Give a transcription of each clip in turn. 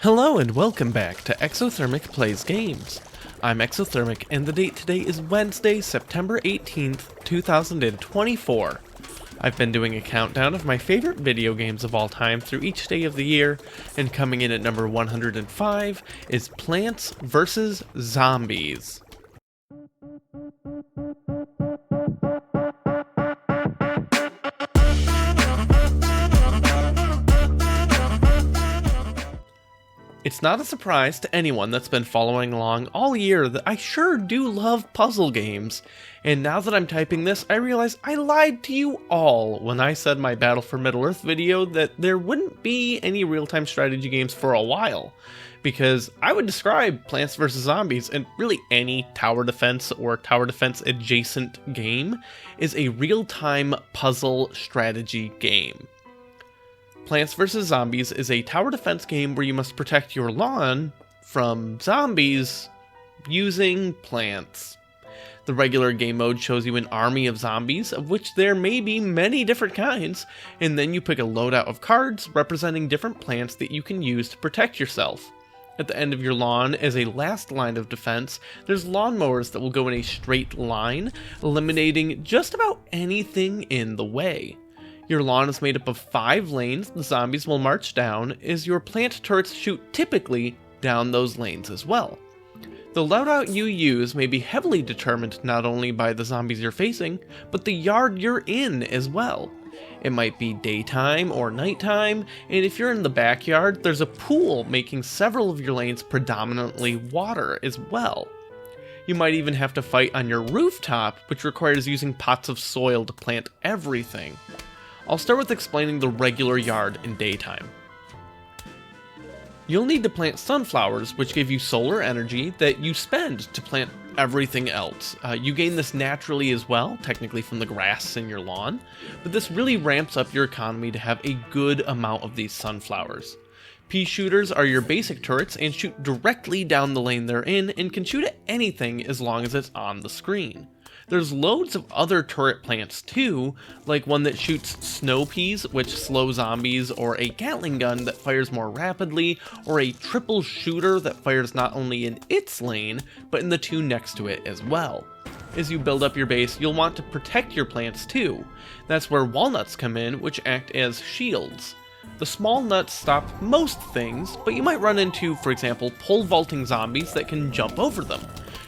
Hello and welcome back to Exothermic Plays Games. I'm Exothermic and the date today is Wednesday, September 18th, 2024. I've been doing a countdown of my favorite video games of all time through each day of the year, and coming in at number 105 is Plants vs. Zombies. It's not a surprise to anyone that's been following along all year that I sure do love puzzle games, and now that I'm typing this, I realize I lied to you all when I said my Battle for Middle-earth video that there wouldn't be any real-time strategy games for a while, because I would describe Plants vs. Zombies, and really any tower defense or tower defense adjacent game, is a real-time puzzle strategy game. Plants vs. Zombies is a tower defense game where you must protect your lawn from zombies using plants. The regular game mode shows you an army of zombies, of which there may be many different kinds, and then you pick a loadout of cards representing different plants that you can use to protect yourself. At the end of your lawn, as a last line of defense, there's lawnmowers that will go in a straight line, eliminating just about anything in the way. Your lawn is made up of 5 lanes the zombies will march down, as your plant turrets shoot typically down those lanes as well. The loadout you use may be heavily determined not only by the zombies you're facing, but the yard you're in as well. It might be daytime or nighttime, and if you're in the backyard, there's a pool making several of your lanes predominantly water as well. You might even have to fight on your rooftop, which requires using pots of soil to plant everything. I'll start with explaining the regular yard in daytime. You'll need to plant sunflowers, which give you solar energy that you spend to plant everything else. You gain this naturally as well, technically from the grass in your lawn, but this really ramps up your economy to have a good amount of these sunflowers. Pea shooters are your basic turrets and shoot directly down the lane they're in and can shoot at anything as long as it's on the screen. There's loads of other turret plants too, like one that shoots snow peas, which slow zombies, or a Gatling gun that fires more rapidly, or a triple shooter that fires not only in its lane, but in the 2 next to it as well. As you build up your base, you'll want to protect your plants too. That's where walnuts come in, which act as shields. The small nuts stop most things, but you might run into, for example, pole vaulting zombies that can jump over them.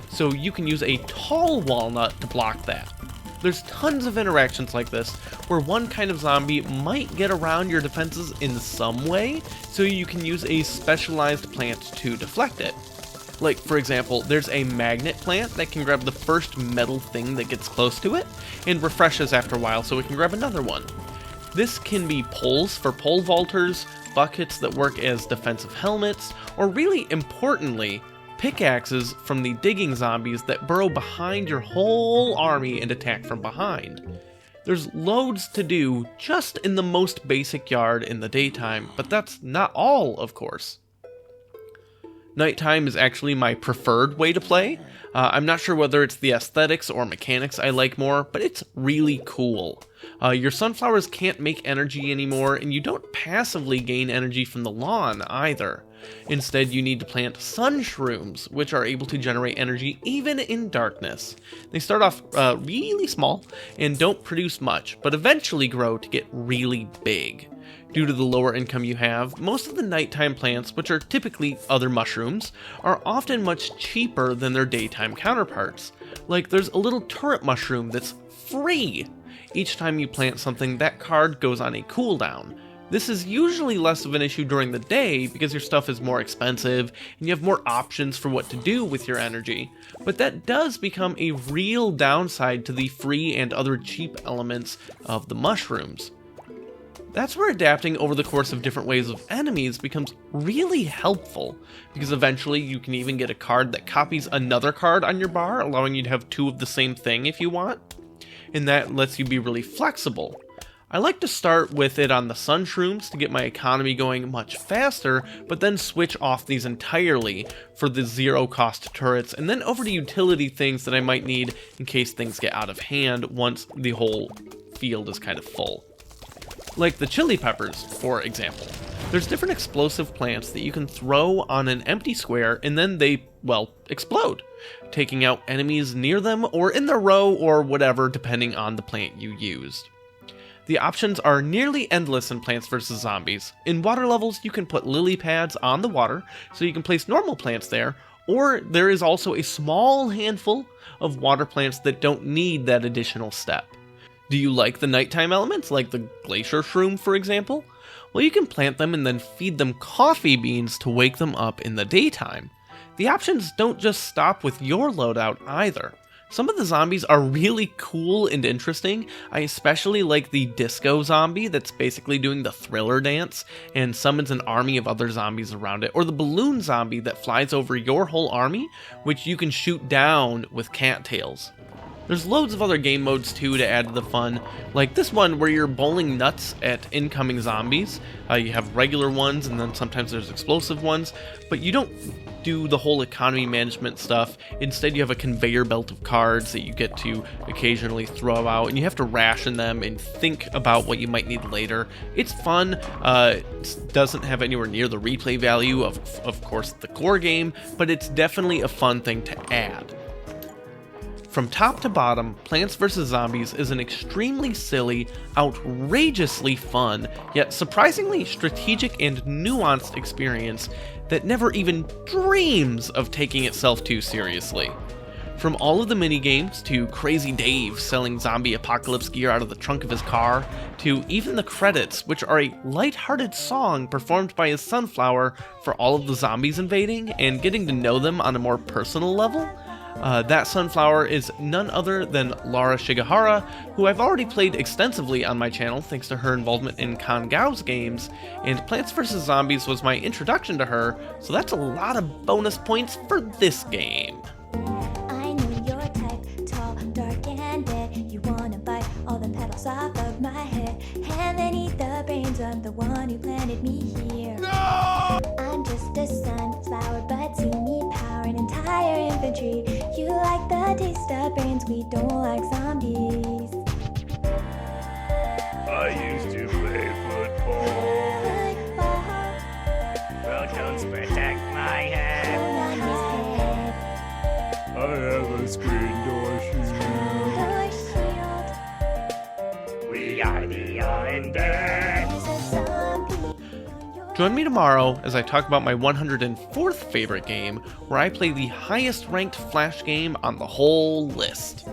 So you can use a tall walnut to block that. There's tons of interactions like this, where one kind of zombie might get around your defenses in some way, so you can use a specialized plant to deflect it. Like, for example, there's a magnet plant that can grab the first metal thing that gets close to it, and refreshes after a while so it can grab another one. This can be poles for pole vaulters, buckets that work as defensive helmets, or really importantly, pickaxes from the digging zombies that burrow behind your whole army and attack from behind. There's loads to do just in the most basic yard in the daytime, but that's not all, of course. Nighttime is actually my preferred way to play. I'm not sure whether it's the aesthetics or mechanics I like more, but it's really cool. Your sunflowers can't make energy anymore, and you don't passively gain energy from the lawn either. Instead, you need to plant sun shrooms, which are able to generate energy even in darkness. They start off really small and don't produce much, but eventually grow to get really big. Due to the lower income you have, most of the nighttime plants, which are typically other mushrooms, are often much cheaper than their daytime counterparts. Like, there's a little turret mushroom that's free. Each time you plant something, that card goes on a cooldown. This is usually less of an issue during the day because your stuff is more expensive and you have more options for what to do with your energy, but that does become a real downside to the free and other cheap elements of the mushrooms. That's where adapting over the course of different waves of enemies becomes really helpful, because eventually you can even get a card that copies another card on your bar, allowing you to have 2 of the same thing if you want, and that lets you be really flexible. I like to start with it on the sun shrooms to get my economy going much faster, but then switch off these entirely for the 0-cost turrets, and then over to utility things that I might need in case things get out of hand once the whole field is kind of full. Like the chili peppers, for example. There's different explosive plants that you can throw on an empty square and then they, well, explode, taking out enemies near them or in the row or whatever depending on the plant you used. The options are nearly endless in Plants vs. Zombies. In water levels, you can put lily pads on the water, so you can place normal plants there, or there is also a small handful of water plants that don't need that additional step. Do you like the nighttime elements, like the glacier shroom, for example? Well, you can plant them and then feed them coffee beans to wake them up in the daytime. The options don't just stop with your loadout either. Some of the zombies are really cool and interesting. I especially like the disco zombie that's basically doing the Thriller dance and summons an army of other zombies around it, or the balloon zombie that flies over your whole army, which you can shoot down with cattails. There's loads of other game modes too to add to the fun, like this one where you're bowling nuts at incoming zombies. You have regular ones and then sometimes there's explosive ones, but you don't do the whole economy management stuff. Instead you have a conveyor belt of cards that you get to occasionally throw out, and you have to ration them and think about what you might need later. It's fun. It doesn't have anywhere near the replay value of course, the core game, but it's definitely a fun thing to add. From top to bottom, Plants vs. Zombies is an extremely silly, outrageously fun, yet surprisingly strategic and nuanced experience that never even dreams of taking itself too seriously. From all of the minigames, to Crazy Dave selling zombie apocalypse gear out of the trunk of his car, to even the credits, which are a light-hearted song performed by his sunflower for all of the zombies invading and getting to know them on a more personal level. That sunflower is none other than Laura Shigehara, who I've already played extensively on my channel thanks to her involvement in Kongao's games, and Plants vs. Zombies was my introduction to her, so that's a lot of bonus points for this game. I know your type, tall, dark, and dead. You wanna bite all the petals off of my head, and then eat the brains. I'm the one who planted me here. No! I'm just a sunflower, but you need power and entire infantry. You like the taste of brains, we don't like zombies. I used to play football. Well, don't protect my head. I have a screen door shield. We are the undead. Join me tomorrow as I talk about my 104th favorite game, where I play the highest ranked Flash game on the whole list.